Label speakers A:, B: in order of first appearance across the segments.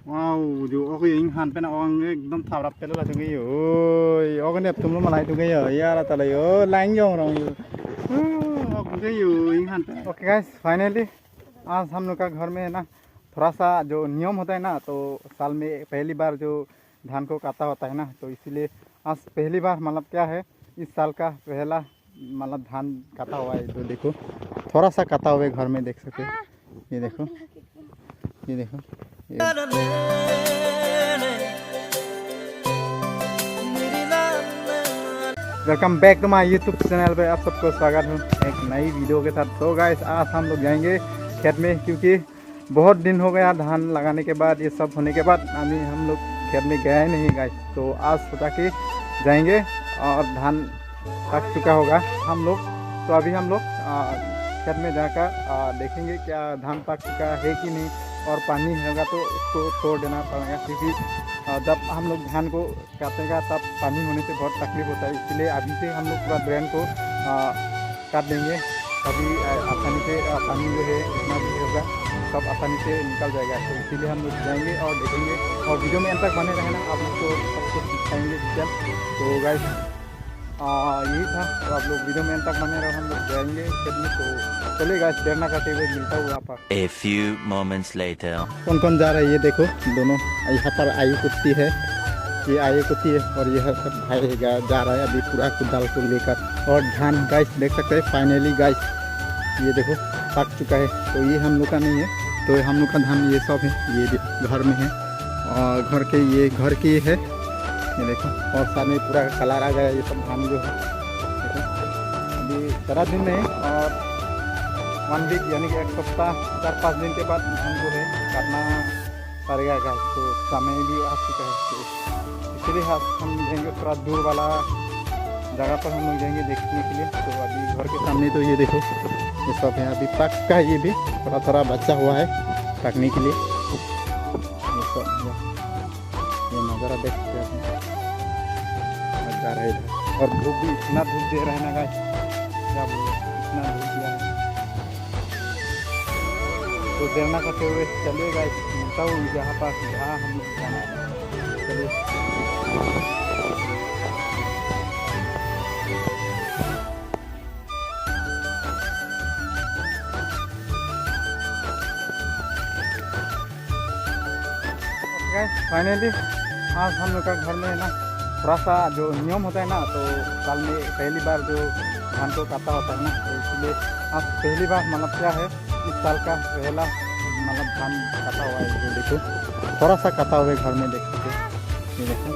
A: Wow, जो okay in हान पे ना ओंग एकदम थावरा पे ला तुंगे यो ओके ने तुम लो मलाई तुंगे यो यार तले यो लाइन जोंग रहा हूँ ओके यो इन हान पे ओके गाइस फाइनली आज हम लोग का घर में है ना थोड़ा सा जो नियम होता है ना तो साल में पहली बार जो धान को काटा होता है ना तो इसीलिए आज पहली बार मतलब क्या है इस साल का पहला मतलब धान काटा हुआ है तो देखो थोड़ा सा काटा हुआ है घर में देख सकते हो ये देखो ये देखो welcome back to my YouTube channel पे आप सबको स्वागत है एक नई वीडियो के साथ। तो गाइस आज हम लोग जाएंगे खेत में क्योंकि बहुत दिन हो गया धान लगाने के बाद ये सब होने के बाद अभी हम लोग खेत में गए नहीं गाइस। तो आज सोचा कि जाएंगे और धान पक चुका होगा हम लोग तो अभी हम लोग खेत में जाकर देखेंगे क्या धान पक चुका है कि नहीं और पानी होगा तो उसको छोड़ देना पड़ेगा क्योंकि जब हम लोग धान को काटेगा तब पानी होने से बहुत तकलीफ होता है। इसलिए अभी से हम लोग पूरा ब्रेन को काट देंगे तभी आसानी से पानी जो है जितना भी होगा सब आसानी से निकल जाएगा। तो इसीलिए हम लोग जाएंगे और देखेंगे और वीडियो में अंत तक बने रहना आप लोग को सब कुछ दिखाएंगे डिटेल। तो गाइस यही था तो आप लोग वीडियो में अंत तक बने रहो हम लोग जाएंगे खेत में। तो चलिए गाइस देर ना करते हुए मिलता हूँ यहाँ पर।
B: A few moments later.
A: कौन कौन जा रहा है ये देखो दोनों यहाँ पर आयु कुत्ती है ये आयु कुत्ती है और यह सब भाई जा रहा है अभी पूरा कुदाल को लेकर और धान गाइस देख सकते हैं फाइनली गाइस ये देखो पक चुका है। तो ये हम लोग का नहीं है तो हम लोग का धान ये सब है ये घर में है और घर के ये घर की है ये देखो और सामने पूरा कलर आ गया ये सब धान जो है देखो अभी 4 दिन में और 1 वीक यानी कि एक सप्ताह 4-5 दिन के बाद धान को है काटना पड़ेगा गाइस। तो समय भी आ चुका है तो इसलिए हम जाएंगे थोड़ा दूर वाला जगह पर हम लोग जाएंगे देखने के लिए। तो अभी घर के सामने तो ये देखो ये सब है अभी पक का ये भी थोड़ा थोड़ा बचा हुआ है पकने के लिए ये सब ये नज़ारा देख सकते हैं जा रहे हैं और धूप भी इतना धूप दे रहा है ना गाइस क्या बोलो इतना धूप दिया है। तो देर ना करते हुए चलिए गाइस मिलता हूँ जहाँ पर जहाँ हम लोग जाना है चलिए। फाइनली आज हम लोग का घर में है ना थोड़ा सा जो नियम होता है ना तो साल में पहली बार जो धान को काटा होता है ना तो इसलिए आज पहली बार मतलब क्या है इस साल का पहला मतलब धान काटा हुआ है जो देखो थोड़ा सा काटा हुआ है घर में देख सकते ये देखो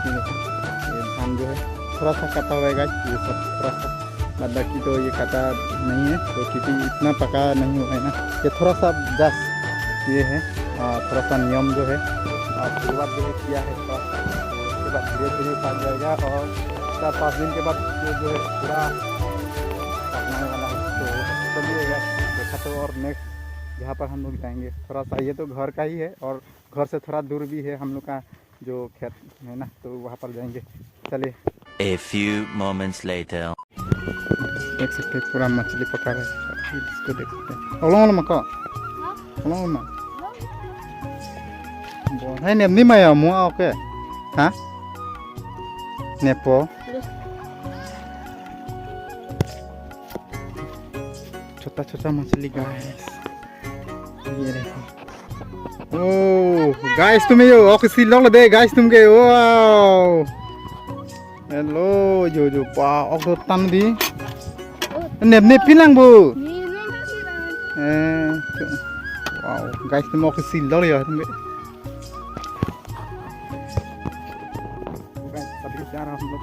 A: ये धान जो है थोड़ा सा काटा हुआ है ये सब थोड़ा सा मतलब कि तो ये काटा नहीं है तो क्योंकि इतना पका नहीं हुआ है ना ये थोड़ा सा जस्ट ये है थोड़ा सा नियम जो है शुरुआत जो है किया है थोड़ा सा तो उसके बाद धीरे धीरे पक जाएगा और 4-5 दिन के बाद जो है पूरा पकने वाला है। तो चलिएगा देखा तो और नेक्स्ट जहाँ पर हम लोग जाएंगे थोड़ा सा ये तो घर का ही है और घर से थोड़ा दूर भी है हम लोग का जो खेत है ना तो वहाँ पर जाएंगे चलिए।
B: A few moments later.
A: देख सकते पूरा मछली पका रहे हैं इसको देख सकते हैं ओलों मका ओलों नाให้เน็บนี่มาอ่ะมัวโอเคฮะเน็บปอछोटा छोटा मछली गाइस ये देखो ओ गाइस तुम्हें यो ऑक्सी लग दे गाइस तुमके वाओ हेलो जो जो पा ऑक्टो तन दी नेब ने पिलांग बु वाओ गाइस तुम ऑक्सी लग लिया तुमके जा रहा हम लोग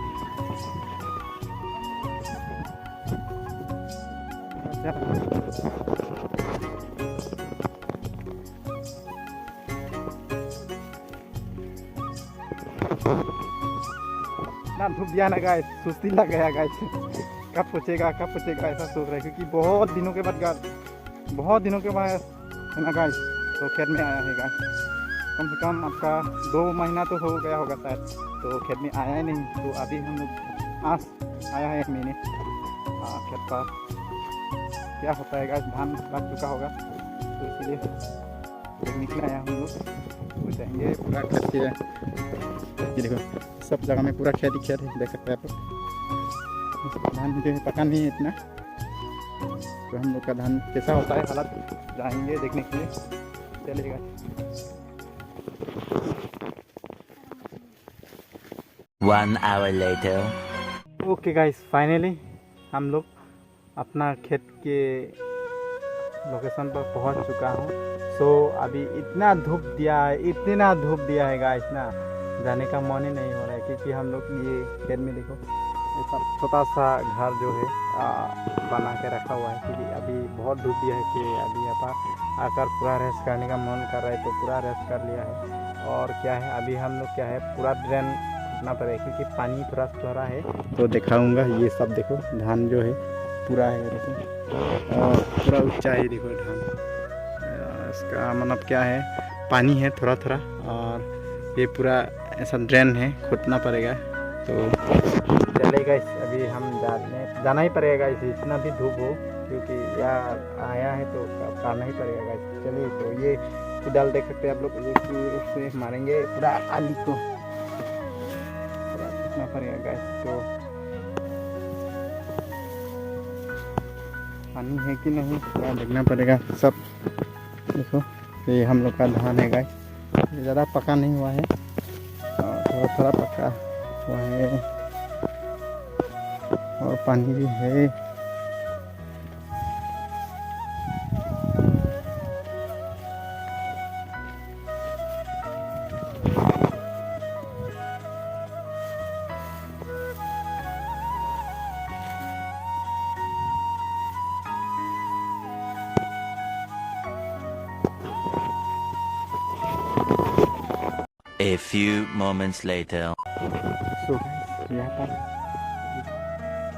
A: ना धूप दिया ना गाइस सुस्ती लग गया गाइस कब पूछेगा ऐसा सोच रहा है क्योंकि बहुत दिनों के बाद है ना गाइस तो खेत में आया है गाइस कम से कम आपका 2 महीना तो हो गया होगा शायद तो खेत में आया ही नहीं। तो अभी हम लोग आज आया है 1 महीने खेत पर क्या होता है गाइस धान लग चुका होगा तो इसलिए निकले आया हम लोग। जाएंगे पूरा खेत की। ये देखो सब जगह में पूरा खेत ही खेत है, देख सकते हैं आप लोग। धान जो है पका नहीं है इतना, तो हम लोग का धान कैसा होता है हालत जाएंगे देखने के लिए, चलेगा।
B: One hour later.
A: Okay guys, finally हम लोग अपना खेत के लोकेशन पर पहुंच चुका हूँ। सो अभी इतना धूप दिया है गाइस ना, जाने का मन ही नहीं हो रहा है, क्योंकि हम लोग ये खेत में देखो ये सब छोटा सा घर जो है बना के रखा हुआ है, क्योंकि अभी बहुत धूप दिया है कि अभी यहाँ पर आकर पूरा रेस्ट करने का मन कर रहा है, तो पूरा रेस्ट कर लिया है। और क्या है अभी हम लोग क्या है पूरा ड्रेन ना पड़ेगा, क्योंकि पानी थोड़ा थोड़ा है, तो दिखाऊंगा। ये सब देखो धान जो है पूरा है, देखो और पूरा ऊंचा है, देखो धान। इसका मतलब क्या है पानी है थोड़ा थोड़ा, और ये पूरा ऐसा ड्रेन है, खोदना पड़ेगा। तो चलेगा इस अभी हम जाना ही पड़ेगा इसे, इतना भी धूप हो, क्योंकि यहाँ आया है तो करना ही पड़ेगा गाइस। चलिए, तो ये कुदाल देख सकते हैं आप लोग, उससे मारेंगे पूरा आलू को, पूरा खींचना पड़ेगा गाइस। तो पानी है कि नहीं क्या देखना पड़ेगा सब। देखो ये हम लोग का धान है गाइस, ये ज़्यादा पका नहीं हुआ है और थोड़ा थोड़ा पका हुआ है, और पानी भी है।
B: A few moments later.
A: सो यहाँ पर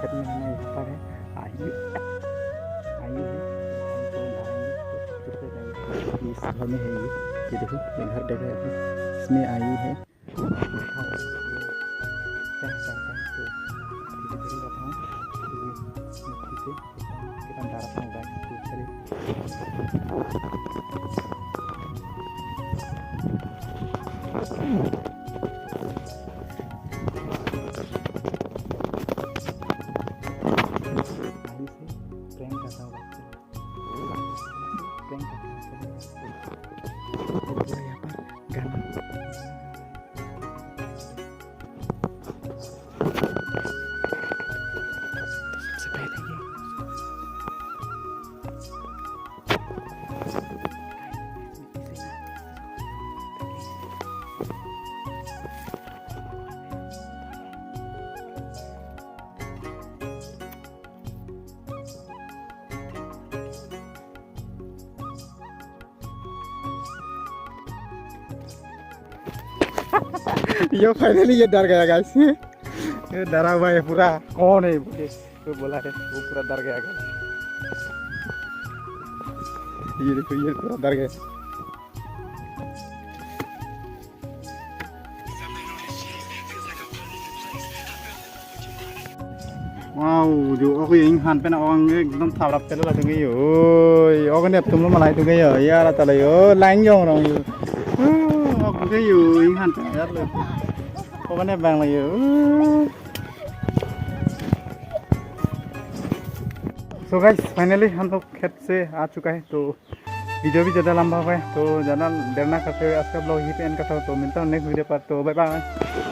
A: खेत में हमें यहाँ पर है आयु है, इस घर में है ये देखो, ये घर देख रहे हैं आप, इसमें आयु है। क्या करता है तो धीरे धीरे बताऊँ, मिट्टी से कितना डालता होगा, तो चलिए। ये फाइनली ये डर गया गाइस, ये डरा हुआ है पूरा। कौन है तो बोला है, वो पूरा डर गया गाइस। ये देखो ये पूरा डर गया। वाओ, जो ओके इन हान पे ना ओंगे एकदम थावड़ा पे ला दूंगी। ओए ओगे ने तुम लोग मलाई दूंगी यार, तले ओ लाइन जाऊं रहा हूं ओके यू इन हान पे यार ले ओगे ने बैंग लगी। सो गाइस, फाइनली हम लोग खेत से आ चुका है, तो वीडियो भी ज़्यादा लंबा हो गया, तो ज़्यादा देर ना करते हुए आज का ब्लॉग यहीं पे एंड करता हूँ। तो मिलता हूँ नेक्स्ट वीडियो पर, तो बाय बाय।